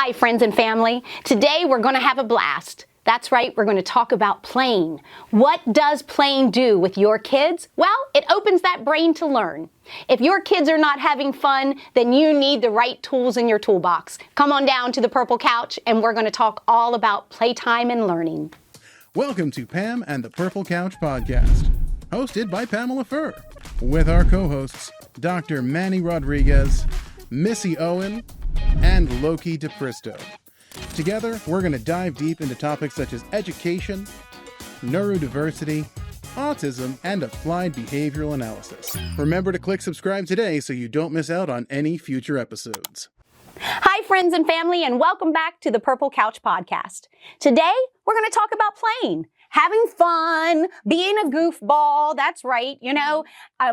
Hi, friends and family. Today we're going to have a blast. That's right, we're going to talk about playing. What does playing do with your kids? Well, it opens that brain to learn. If your kids are not having fun, then you need the right tools in your toolbox. Come on down to the Purple Couch and we're going to talk all about playtime and learning. Welcome to Pam and the Purple Couch podcast, hosted by Pamela Furr, with our co-hosts, Dr. Manny Rodriguez, Missy Owen, and Loki DePristo. Together, we're going to dive deep into topics such as education, neurodiversity, autism, and applied behavioral analysis. Remember to click subscribe today so you don't miss out on any future episodes. Hi, friends and family, and welcome back to the Purple Couch podcast. Today, we're going to talk about playing, having fun, being a goofball. That's right. You know,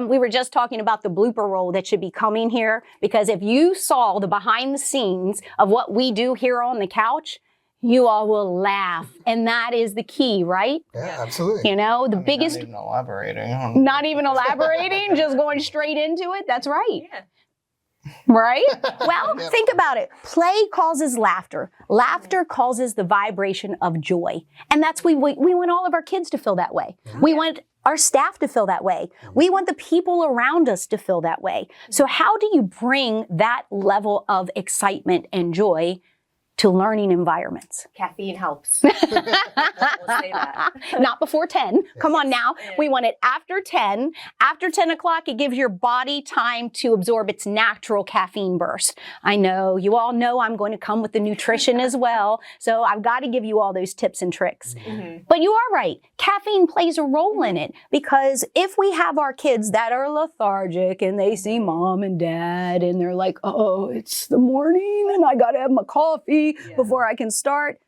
we were just talking about the blooper roll that should be coming here, because if you saw the behind the scenes of what we do here on the couch, you all will laugh. And that is the key, right? Yeah, absolutely. You know, the biggest... Not even elaborating. Not even elaborating, just going straight into it. That's right. Yeah. Right? Well, think about it. Play causes laughter. Laughter causes the vibration of joy. And that's we want all of our kids to feel that way. We want our staff to feel that way. We want the people around us to feel that way. So how do you bring that level of excitement and joy to learning environments? Caffeine helps. We'll say that. Not before 10. Come on now. We want it after 10. After 10 o'clock, it gives your body time to absorb its natural caffeine burst. I know, you all know I'm going to come with the nutrition as well. So I've got to give you all those tips and tricks. Mm-hmm. But you are right. Caffeine plays a role in it, because if we have our kids that are lethargic and they see mom and dad and they're like, oh, it's the morning and I got to have my coffee before I can start.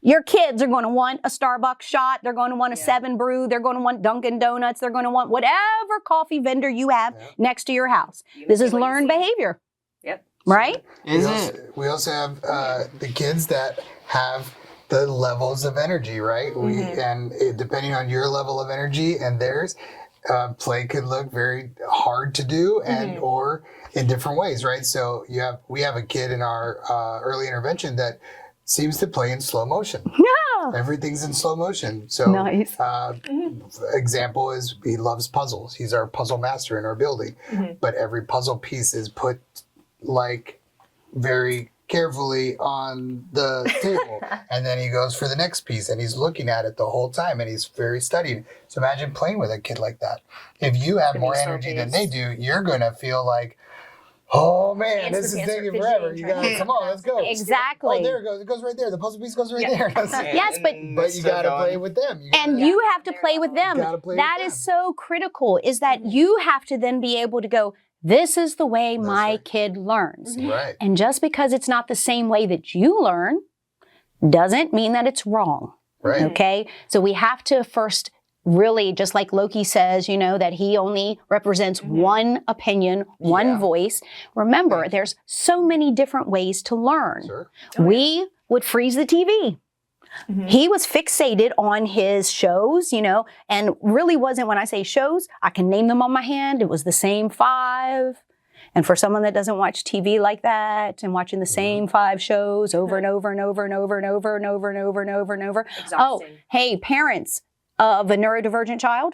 Your kids are going to want a Starbucks shot. They're going to want a 7 Brew. They're going to want Dunkin' Donuts. They're going to want whatever coffee vendor you have next to your house. This is learned behavior. Yep. Right? We also have the kids that have the levels of energy, right? And depending on your level of energy and theirs, play could look very hard to do and or in different ways, right? So we have a kid in our early intervention that seems to play in slow motion. Yeah. Everything's in slow motion. So nice. Example is he loves puzzles. He's our puzzle master in our building. But every puzzle piece is put like very carefully on the table, and then he goes for the next piece and he's looking at it the whole time and he's very studied. So imagine playing with a kid like that. If you have more energy than they do, you're going to feel like, oh man, this is taking forever. You gotta come on, let's go. Exactly. Oh, there it goes. It goes right there. The puzzle piece goes right there. Yes, but you gotta play with them. You have to play with them. That is so critical, is that you have to then be able to go, this is the way my kid learns. Right. And just because it's not the same way that you learn doesn't mean that it's wrong. Right. Okay? So we have to first really, just like Loki says, you know, that he only represents one opinion, one voice. Remember, there's so many different ways to learn. Sure. We would freeze the TV. He was fixated on his shows, you know, and really wasn't, when I say shows, I can name them on my hand. It was the same 5. And for someone that doesn't watch TV like that and watching the same 5 shows over and over and over and over and over and over and over and over and over. Exhausting. Oh, hey, parents of a neurodivergent child,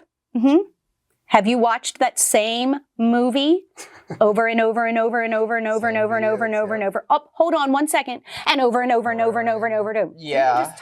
have you watched that same movie over and over and over and over and over and over and over and over and over? Oh, hold on 1 second. And over and over and over and over and over and over. Yeah.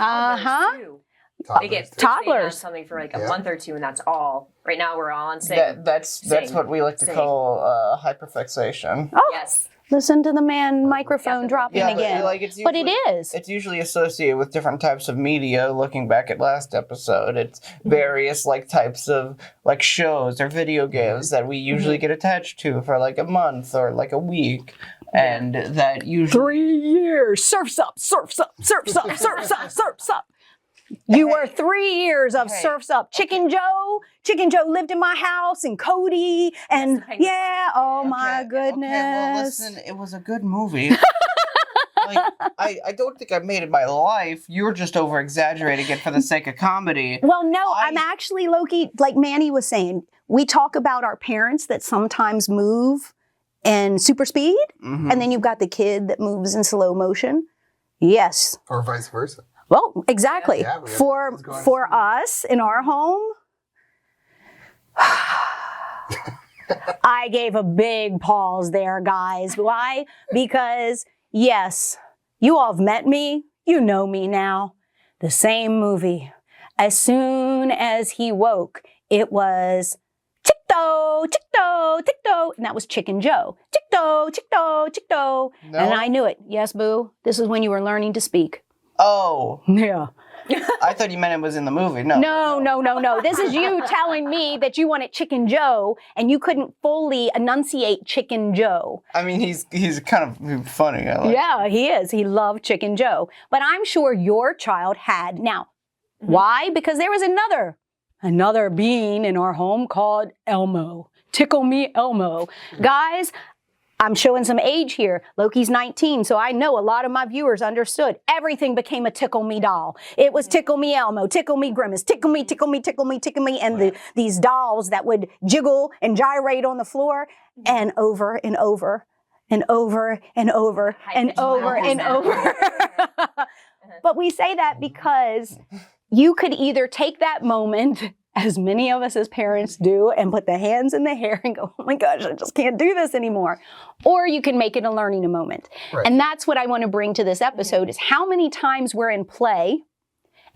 They get toddlers on something for like a month or 2, and that's all. Right now, we're all on sing. That's what we like to call hyper-fixation. Oh, yes. Listen to the man microphone dropping again. But it is. It's usually associated with different types of media. Looking back at last episode, it's various types of shows or video games that we usually get attached to for like a month or like a week. And that usually 3 years. Surfs up, surfs up, surfs up, surfs up, surfs up. You were 3 years of Surfs Up. Chicken Joe lived in my house, and Cody, and my goodness. Okay, well, listen, it was a good movie. I don't think I made it my life. You were just over-exaggerating it for the sake of comedy. Well, no, I'm actually, Loki, like Manny was saying, we talk about our parents that sometimes move in super speed, and then you've got the kid that moves in slow motion. Yes. Or vice versa. Well, exactly. Yeah, we have for kids going to for school. us in our home, I gave a big pause there, guys. Why? Because yes, you all have met me. You know me now. The same movie. As soon as he woke, it was tick-toe, tick-toe, tick-toe. And that was Chicken Joe. Tick-toe, tick-toe, tick-toe. No? And I knew it. Yes, boo. This is when you were learning to speak. Oh, Yeah. I thought you meant it was in the movie. No. No. This is you telling me that you wanted Chicken Joe and you couldn't fully enunciate Chicken Joe. I mean, he's kind of funny. I like Yeah, he is. He loved Chicken Joe. But I'm sure your child had. Now, why? Because there was another being in our home called Elmo. Tickle me Elmo. Guys, I'm showing some age here. Loki's 19, so I know a lot of my viewers understood. Everything became a tickle me doll. It was tickle me Elmo, tickle me Grimace, tickle me, tickle me, tickle me, tickle me, and these dolls that would jiggle and gyrate on the floor and over and over and over and over and over and over. But we say that because you could either take that moment, as many of us as parents do, and put the hands in the hair and go, oh my gosh, I just can't do this anymore. Or you can make it a learning moment. Right. And that's what I want to bring to this episode is how many times we're in play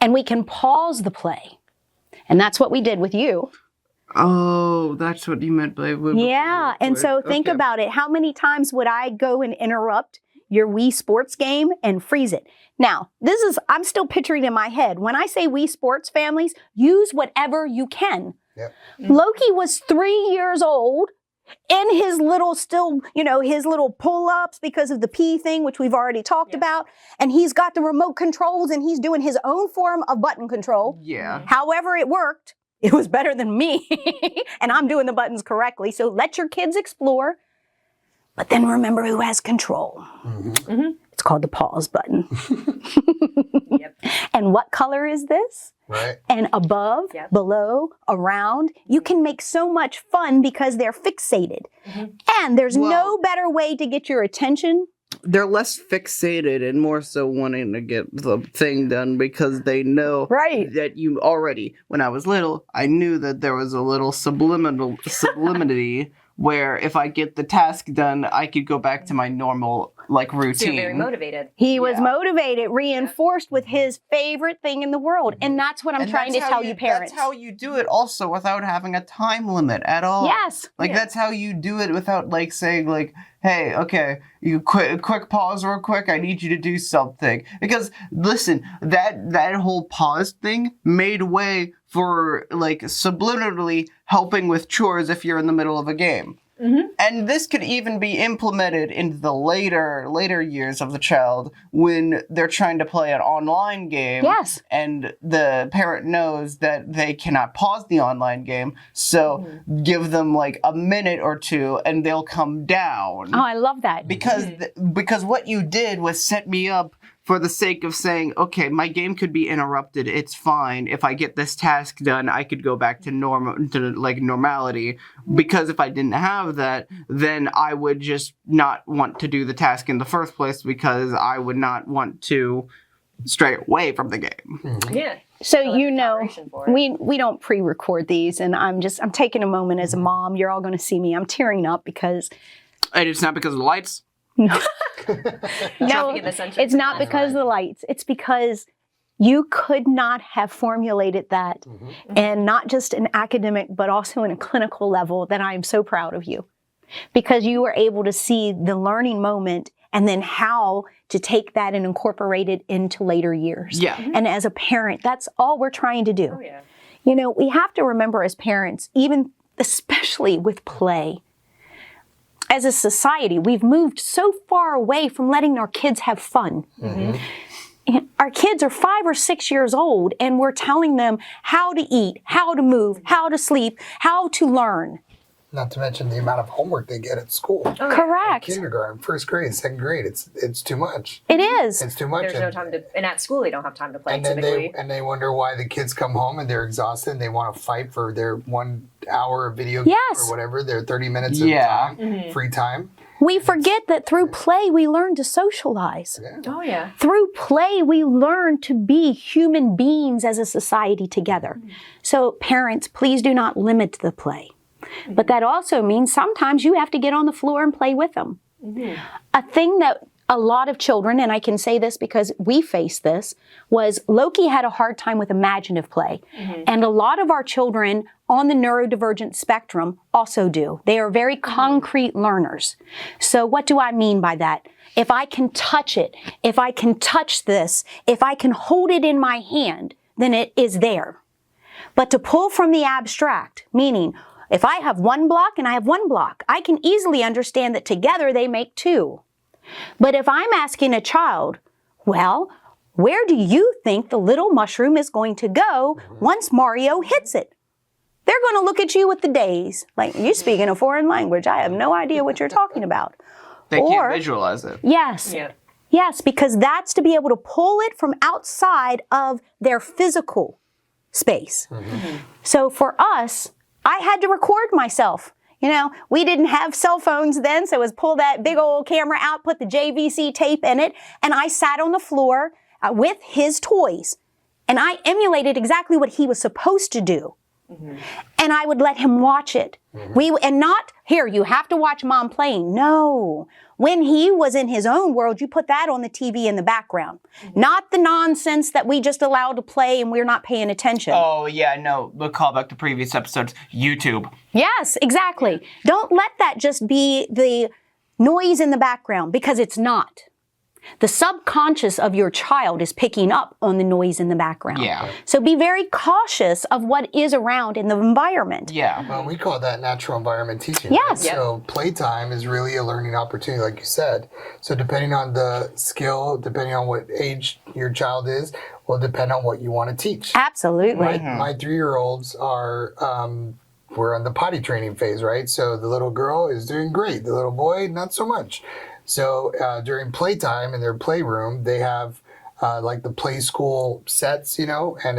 and we can pause the play. And that's what we did with you. Oh, that's what you meant by... Yeah. And so think about it. How many times would I go and interrupt your Wii Sports game and freeze it? Now, I'm still picturing in my head. When I say Wii Sports families, use whatever you can. Yep. Loki was 3 years old in his little his little pull-ups because of the pee thing, which we've already talked about. And he's got the remote controls and he's doing his own form of button control. Yeah. However it worked, it was better than me. And I'm doing the buttons correctly. So let your kids explore. But then remember who has control. It's called the pause button. And what color is this? Right. And above, below, around, you can make so much fun because they're fixated. And there's no better way to get your attention. They're less fixated and more so wanting to get the thing done because they know that you already, when I was little, I knew that there was a little sublimity where if I get the task done, I could go back to my normal routine. So you're very motivated. He was motivated, reinforced with his favorite thing in the world. And that's what I'm trying to tell you parents. That's how you do it also without having a time limit at all. Yes. That's how you do it without saying hey, okay, you quick pause real quick, I need you to do something. Because listen, that whole pause thing made way for subliminally helping with chores if you're in the middle of a game. And this could even be implemented in the later years of the child when they're trying to play an online game. Yes. And the parent knows that they cannot pause the online game, so give them a minute or two and they'll come down. Oh, I love that. Because what you did was set me up for the sake of saying, okay, my game could be interrupted. It's fine. If I get this task done, I could go back to normality. Because if I didn't have that, then I would just not want to do the task in the first place because I would not want to stray away from the game. Yeah. So preparation for it. we don't pre-record these, and I'm taking a moment as a mom. You're all going to see me. I'm tearing up because. And it's not because of the lights. No, Dropping in the sunshine. it's not because of the lights. It's because you could not have formulated that, and not just an academic, but also in a clinical level, that I am so proud of you. Because you were able to see the learning moment and then how to take that and incorporate it into later years. Yeah. And as a parent, that's all we're trying to do. Oh, yeah. We have to remember as parents, especially with play, as a society, we've moved so far away from letting our kids have fun. And our kids are 5 or 6 years old, and we're telling them how to eat, how to move, how to sleep, how to learn. Not to mention the amount of homework they get at school. Oh, Correct. Kindergarten, first grade, second grade. It's too much. It is. It's too much. There's no time to, and at school they don't have time to play And then typically. they wonder why the kids come home and they're exhausted and they want to fight for their 1 hour of video game Yes. or whatever, their 30 minutes of time, free time. We forget that through play, we learn to socialize. Oh, yeah. Through play, we learn to be human beings as a society together. So parents, please do not limit the play. But that also means sometimes you have to get on the floor and play with them. A thing that a lot of children, and I can say this because we faced this, was Loki had a hard time with imaginative play. And a lot of our children on the neurodivergent spectrum also do. They are very concrete learners. So what do I mean by that? If I can touch it, if I can touch this, if I can hold it in my hand, then it is there. But to pull from the abstract, meaning if I have one block and I have one block, I can easily understand that together they make two. But if I'm asking a child, well, where do you think the little mushroom is going to go once Mario hits it? They're going to look at you with the daze. Like, you're speaking a foreign language. I have no idea what you're talking about. They can't visualize it. Yes. Yeah. Yes, because that's to be able to pull it from outside of their physical space. So for us, I had to record myself. You know, we didn't have cell phones then, so it was pull that big old camera out, put the JVC tape in it, and I sat on the floor with his toys. And I emulated exactly what he was supposed to do. And I would let him watch it. And not, here, you have to watch mom playing. No. When he was in his own world, you put that on the TV in the background. Not the nonsense that we just allow to play and we're not paying attention. Oh, yeah, no. We'll call back to previous episodes. YouTube. Yes, exactly. Don't let that just be the noise in the background, because it's not. The subconscious of your child is picking up on the noise in the background. Yeah. So be very cautious of what is around in the environment. Yeah. Well, we call that natural environment teaching. Yes. Right? So playtime is really a learning opportunity, like you said. So depending on the skill, depending on what age your child is, will depend on what you want to teach. Absolutely. My 3-year-olds are, we're on the potty training phase, right? So the little girl is doing great. The little boy, not so much. So during playtime in their playroom, they have like the play school sets, you know, and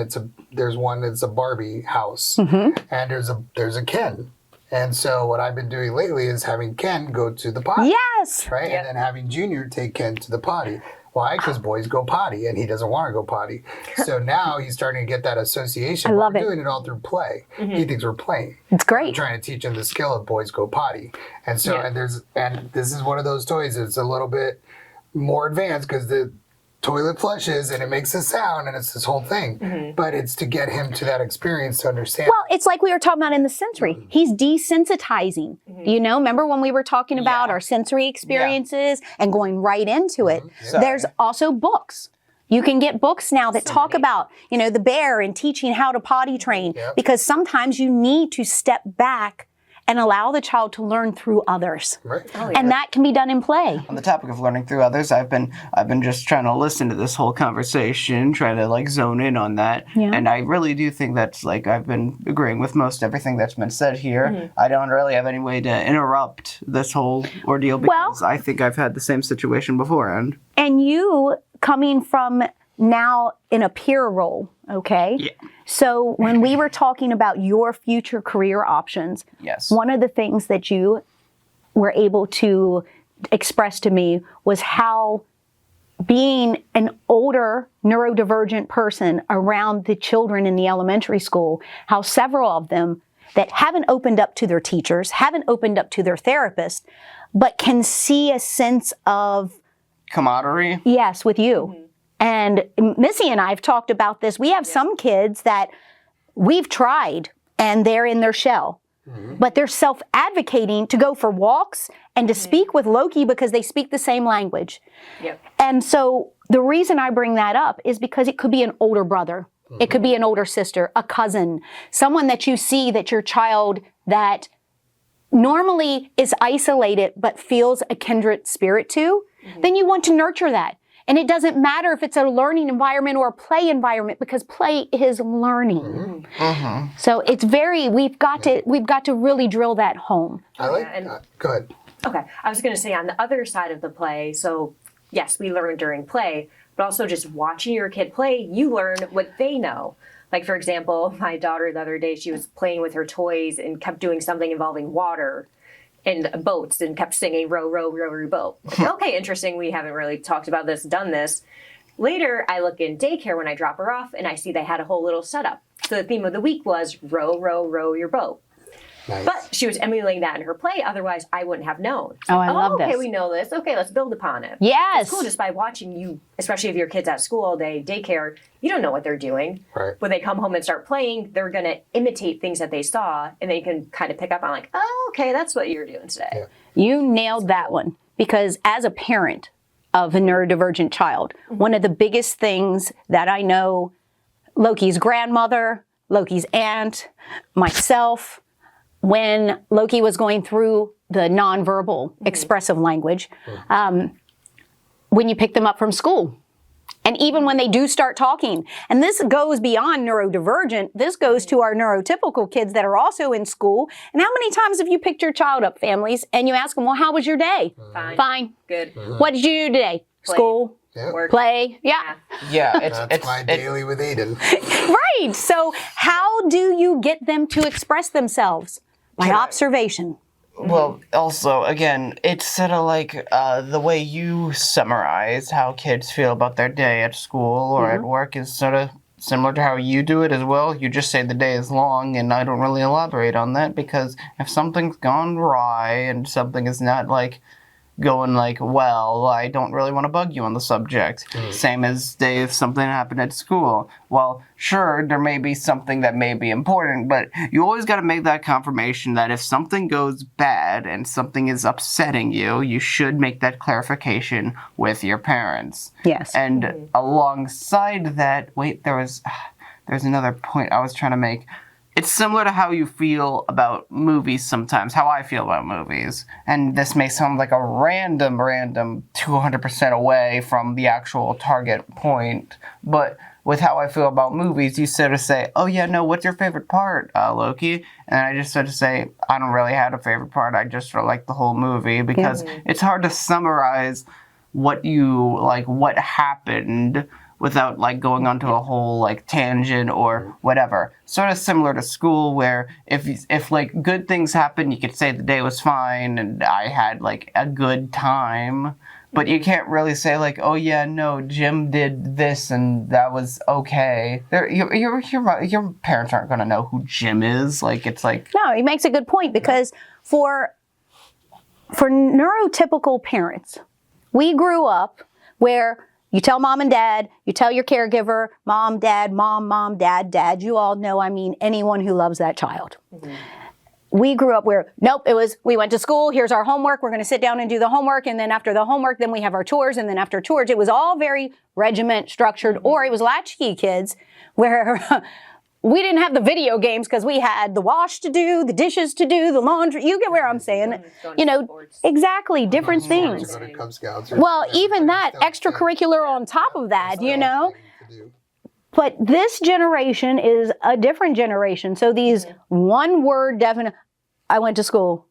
there's one that's a Barbie house, and there's a Ken. And so what I've been doing lately is having Ken go to the potty. Yes. Right? And then having Junior take Ken to the potty. Why? Because boys go potty, and he doesn't want to go potty. So now he's starting to get that association. I love We're it. doing it all through play. He thinks we're playing. It's I'm great. trying to teach him the skill of boys go potty. And so, and this is one of those toys that's a little bit more advanced because the toilet flushes and it makes a sound and it's this whole thing. But it's to get him to that experience to understand. Well, it's like we were talking about in the sensory. He's desensitizing. Do you know? Remember when we were talking about our sensory experiences and going right into it? There's also books. You can get books now that talk about, you know, the bear and teaching how to potty train, because sometimes you need to step back and allow the child to learn through others. Right. And that can be done in play. On the topic of learning through others, I've been just trying to listen to this whole conversation, trying to like zone in on that. Yeah. And I really do think that's like I've been agreeing with most everything that's been said here. I don't really have any way to interrupt this whole ordeal because I think I've had the same situation beforehand. And you coming from now in a peer role, okay? Yeah. So when we were talking about your future career options, Yes. one of the things that you were able to express to me was how being an older neurodivergent person around the children in the elementary school, how several of them that haven't opened up to their teachers, haven't opened up to their therapist, but can see a sense of Camaraderie. yes with you. And Missy and I have talked about this. We have some kids that we've tried and they're in their shell, but they're self-advocating to go for walks and to speak with Loki because they speak the same language. Yep. And so the reason I bring that up is because it could be an older brother. It could be an older sister, a cousin, someone that you see that your child that normally is isolated but feels a kindred spirit to, then you want to nurture that. And it doesn't matter if it's a learning environment or a play environment because play is learning. So it's we've got to really drill that home. I like and- go ahead. Okay. I was going to say on the other side of the play, so yes, we learn during play, but also just watching your kid play, you learn what they know. Like, for example, my daughter the other day, she was playing with her toys and kept doing something involving water. and boats and kept singing row, row, row, row, boat. Okay, interesting. We haven't really talked about this, done this. Later, I look in daycare when I drop her off and I see they had a whole little setup. So the theme of the week was row, row, row your boat. Nice. But she was emulating that in her play. Otherwise, I wouldn't have known. Oh, I love okay, this. we know this. Okay, let's build upon it. Yes. It's cool just by watching you, especially if your kid's at school all day, daycare, you don't know what they're doing. Right. When they come home and start playing, they're going to imitate things that they saw, and they can kind of pick up on like, oh, okay, that's what you're doing today. Yeah. You nailed that one, because as a parent of a neurodivergent child, one of the biggest things that I know Loki's grandmother, Loki's aunt, myself, when Loki was going through the nonverbal expressive language, when you pick them up from school. And even when they do start talking, and this goes beyond neurodivergent, this goes to our neurotypical kids that are also in school. And how many times have you picked your child up, families, and you ask them, well, how was your day? Fine. Fine. Good. What did you do today? School, Yeah. Work. play, yeah. Yeah, That's my daily with Aiden. Right. So how do you get them to express themselves? By observation. Well, also, again, it's sort of like the way you summarize how kids feel about their day at school or at work is sort of similar to how you do it as well. You just say the day is long, and I don't really elaborate on that, because if something's gone awry and something is not like going like, well, I don't really want to bug you on the subject. Same as if something happened at school. Well, sure, there may be something that may be important, but you always got to make that confirmation that if something goes bad and something is upsetting you, you should make that clarification with your parents. Yes. And alongside that, wait, there's another point I was trying to make. It's similar to how you feel about movies sometimes, how I feel about movies. And this may sound like a random 200% away from the actual target point, but with how I feel about movies, you sort of say, oh yeah, no, what's your favorite part, Loki? And I just sort of say, I don't really have a favorite part, I just sort of like the whole movie, because it's hard to summarize what happened without like going onto a whole like tangent or whatever. Sort of similar to school, where if like good things happen, you could say the day was fine and I had like a good time. But you can't really say like, oh yeah, no, Jim did this and that was okay. Your parents aren't gonna know who Jim is. Like it's like No, he makes a good point, because for neurotypical parents, we grew up where you tell mom and dad, you tell your caregiver, mom, dad, mom, dad, dad. You all know, I mean, anyone who loves that child. We grew up where, nope, it was, we went to school, here's our homework, we're going to sit down and do the homework, and then after the homework, then we have our chores, and then after chores, it was all very regiment structured, or it was latchkey kids, where we didn't have the video games because we had the wash to do, the dishes to do, the laundry. You get where I'm saying? You know, exactly, different things. Go to Cub Scouts or Well, something. even that Still extracurricular on top of that, you know? things to do. But this generation is a different generation. So these one-word definite, I went to school,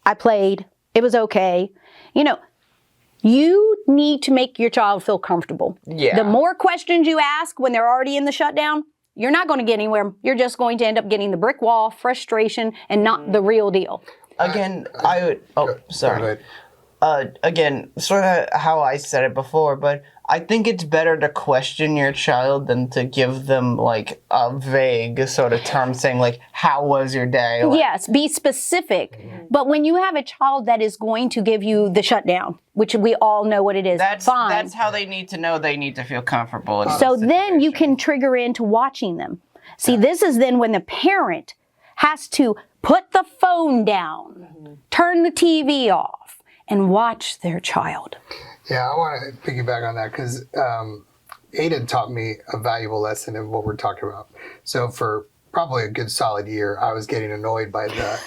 I played, it was okay. You know, you need to make your child feel comfortable. Yeah. The more questions you ask when they're already in the shutdown, you're not going to get anywhere. You're just going to end up getting the brick wall, frustration, and not the real deal. again, I would. Oh, Go sorry. ahead. Again, sort of how I said it before, but I think it's better to question your child than to give them like a vague sort of term saying like, how was your day? Like, Yes, be specific. But when you have a child that is going to give you the shutdown, which we all know what it is, fine. That's how they need to know they need to feel comfortable. In So the then you situation. can trigger into watching them. See, this is then when the parent has to put the phone down, turn the TV off, and watch their child. Yeah, I want to piggyback on that because Aiden taught me a valuable lesson of what we're talking about. So for probably a good solid year, I was getting annoyed by the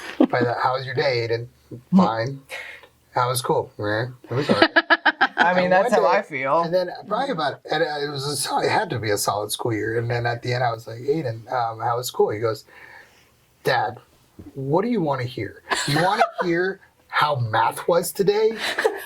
how was your day, Aiden? Fine. How was school? It was all right. I mean, that's one how day- I feel. And then probably it had to be a solid school year. And then at the end, I was like, Aiden, how was school? He goes, Dad, what do you want to hear? You want to hear how math was today?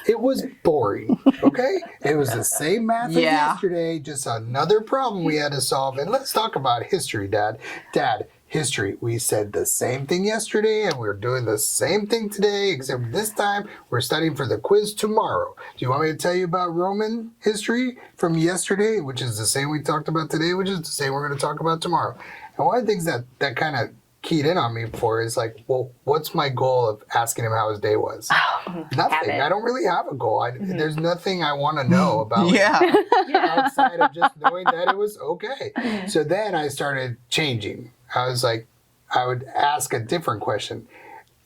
It was boring, okay? It was the same math as Yeah. yesterday, just another problem we had to solve. And let's talk about history, Dad. Dad, history. We said the same thing yesterday and we're doing the same thing today, except this time we're studying for the quiz tomorrow. Do you want me to tell you about Roman history from yesterday, which is the same we talked about today, which is the same we're going to talk about tomorrow? And one of the things that kind of keyed in on me for is like, well, what's my goal of asking him how his day was? Nothing. I don't really have a goal. There's nothing I want to know about outside of just knowing that it was okay. So then I started changing. I was like, I would ask a different question.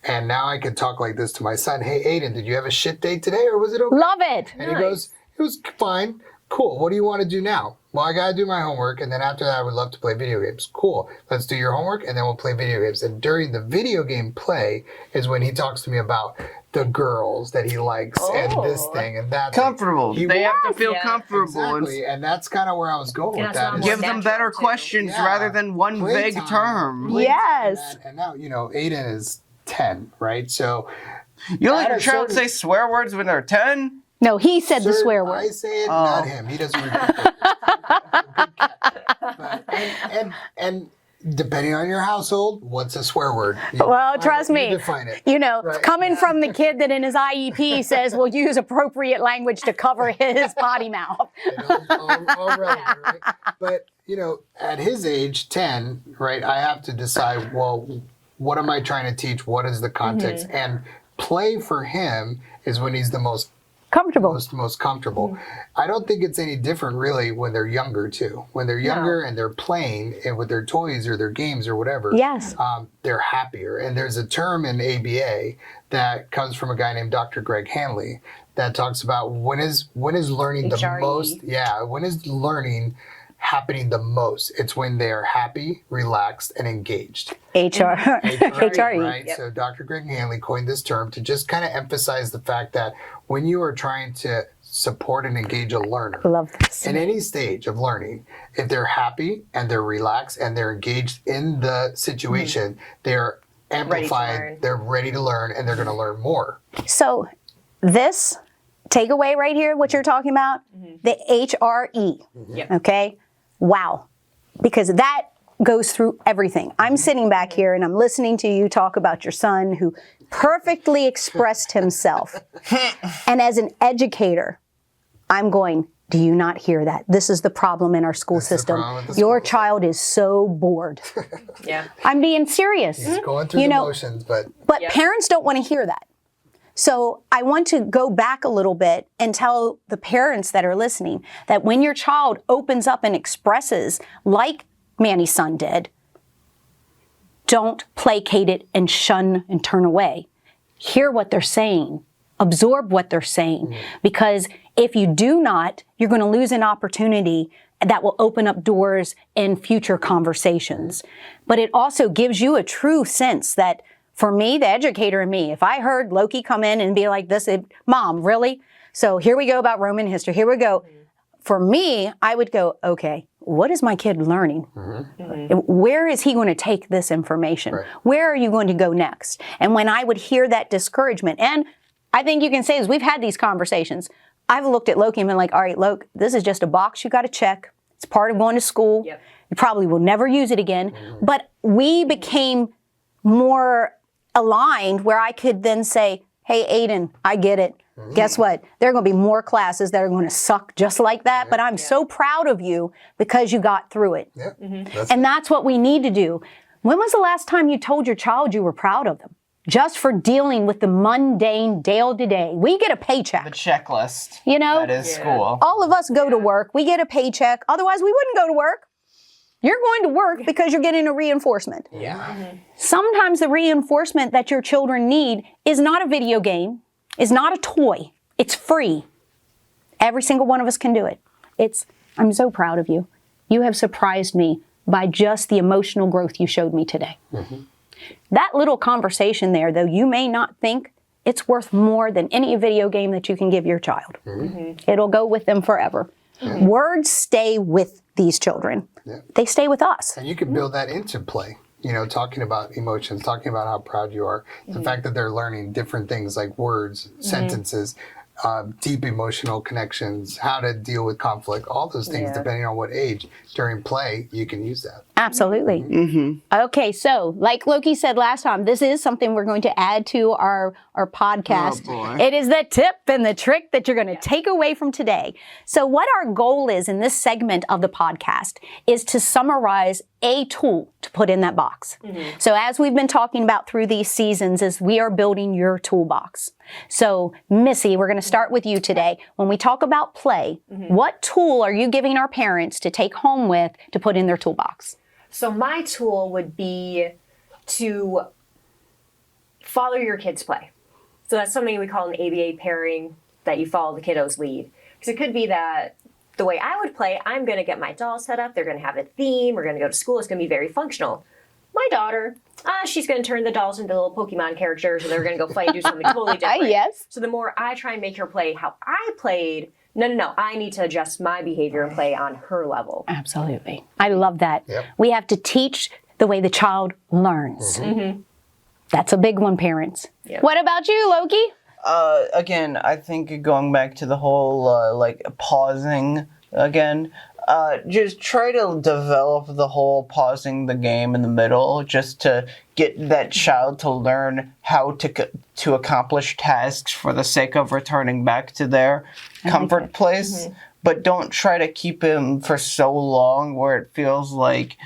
And now I could talk like this to my son. Hey, Aiden, did you have a shit day today or was it okay? Love it. And he goes, it was fine. Cool. What do you want to do now? Well, I got to do my homework. And then after that, I would love to play video games. Cool. Let's do your homework and then we'll play video games. And during the video game play is when he talks to me about the girls that he likes and this thing and that. Comfortable. They have to feel comfortable. Exactly. And that's kind of where I was going with that. Give them better questions rather than one vague term. Yes. And now, Aiden is 10, right? So you let your child say swear words when they're 10? No, he said the swear word. I say it, not him. He doesn't repeat it. And depending on your household, what's a swear word? Well, trust me. You define it. Coming from the kid that in his IEP says we'll use appropriate language to cover his potty mouth. all relevant, right? But, at his age, 10, right, I have to decide, well, what am I trying to teach? What is the context? And play for him is when he's the most comfortable. Most comfortable. I don't think it's any different really when they're younger too. When they're younger and they're playing with their toys or their games or whatever, they're happier. And there's a term in ABA that comes from a guy named Dr. Greg Hanley that talks about when is learning the most. Yeah, when is learning happening the most? It's when they are happy, relaxed, and engaged. HRE. Right? Yep. So Dr. Greg Hanley coined this term to just kind of emphasize the fact that when you are trying to support and engage a learner in any stage of learning, if they're happy and they're relaxed and they're engaged in the situation, they're amplified, they're ready to learn, and they're going to learn more. So this takeaway right here, what you're talking about, the HRE, okay? Wow. Because that goes through everything. I'm sitting back here and I'm listening to you talk about your son who perfectly expressed himself. And as an educator, I'm going, do you not hear that? This is the problem in our school system. Your child is so bored. I'm being serious. He's going through the motions, but parents don't want to hear that. So I want to go back a little bit and tell the parents that are listening that when your child opens up and expresses like Manny's son did, don't placate it and shun and turn away. Hear what they're saying. Absorb what they're saying. Because if you do not, you're going to lose an opportunity that will open up doors in future conversations. But it also gives you a true sense that for me, the educator in me, if I heard Loki come in and be like this, Mom, really? So here we go about Roman history. Here we go. For me, I would go, okay, what is my kid learning? Where is he going to take this information? Where are you going to go next? And when I would hear that discouragement, and I think you can say, as we've had these conversations, I've looked at Loki and been like, all right, Loki, this is just a box you got to check. It's part of going to school. You probably will never use it again. But we became more aligned where I could then say, hey, Aiden, I get it. Guess what? There are going to be more classes that are going to suck just like that, but I'm so proud of you because you got through it. And that's what we need to do. When was the last time you told your child you were proud of them? Just for dealing with the mundane day-to-day. We get a paycheck. The checklist. That is school. All of us go to work. We get a paycheck. Otherwise, we wouldn't go to work. You're going to work because you're getting a reinforcement. Sometimes the reinforcement that your children need is not a video game, is not a toy. It's free. Every single one of us can do it. I'm so proud of you. You have surprised me by just the emotional growth you showed me today. That little conversation there, though, you may not think it's worth more than any video game that you can give your child. It'll go with them forever. Words stay with these children. They stay with us. And you can build that into play. Talking about emotions, talking about how proud you are, the fact that they're learning different things like words, sentences, deep emotional connections, how to deal with conflict, all those things, depending on what age. During play, you can use that. Absolutely. Okay, so like Loki said last time, this is something we're going to add to our podcast. Oh, boy. It is the tip and the trick that you're going to take away from today. So what our goal is in this segment of the podcast is to summarize a tool to put in that box. So as we've been talking about through these seasons, is we are building your toolbox. So Missy, we're going to start with you today. When we talk about play, what tool are you giving our parents to take home with to put in their toolbox? So my tool would be to follow your kids' play. So that's something we call an ABA pairing, that you follow the kiddo's lead. Because it could be that the way I would play, I'm going to get my doll set up, they're going to have a theme, we're going to go to school, it's going to be very functional. My daughter, she's going to turn the dolls into little Pokemon characters, and they're going to go play and do something totally different. Yes. So the more I try and make her play how I played, no, I need to adjust my behavior and play on her level. Absolutely. I love that. Yep. We have to teach the way the child learns. That's a big one, parents. Yep. What about you, Loki? Again, I think going back to the whole like pausing again, just try to develop the whole pausing the game in the middle, just to get that child to learn how to accomplish tasks for the sake of returning back to their comfort place. But don't try to keep him for so long where it feels like.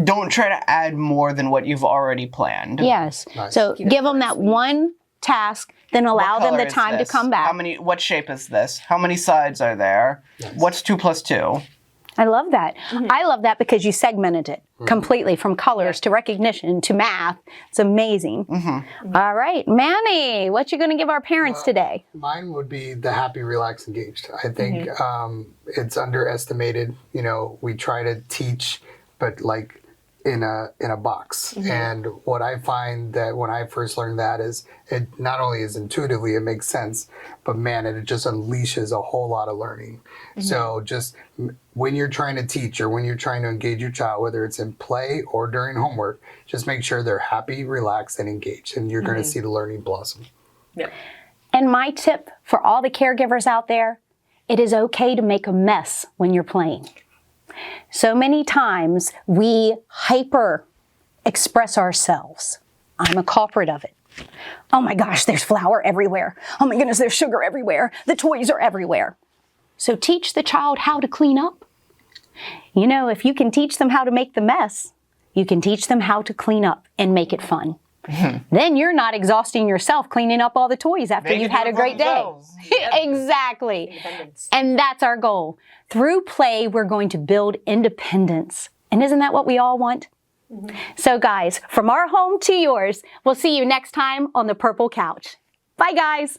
Don't try to add more than what you've already planned. Yes. Nice. So give them that one task, then allow them the time to come back. What shape is this? How many sides are there? Yes. What's 2 + 2? I love that. I love that because you segmented it completely from colors to recognition to math. It's amazing. All right, Manny, what you going to give our parents today? Mine would be the happy, relaxed, engaged. I think it's underestimated. You know, we try to teach, but like in a box. And what I find that when I first learned that is it not only is intuitively, it makes sense, but man, it just unleashes a whole lot of learning. So just when you're trying to teach or when you're trying to engage your child, whether it's in play or during homework, just make sure they're happy, relaxed, and engaged, and you're going to see the learning blossom. And my tip for all the caregivers out there, it is okay to make a mess when you're playing. So many times we hyper express ourselves. I'm a culprit of it. Oh my gosh, there's flour everywhere. Oh my goodness, there's sugar everywhere. The toys are everywhere. So teach the child how to clean up. You know, if you can teach them how to make the mess, you can teach them how to clean up and make it fun. Then you're not exhausting yourself cleaning up all the toys after you've had a great day. Exactly. And that's our goal. Through play, we're going to build independence. And isn't that what we all want? So guys, from our home to yours, we'll see you next time on the Purple Couch. Bye guys.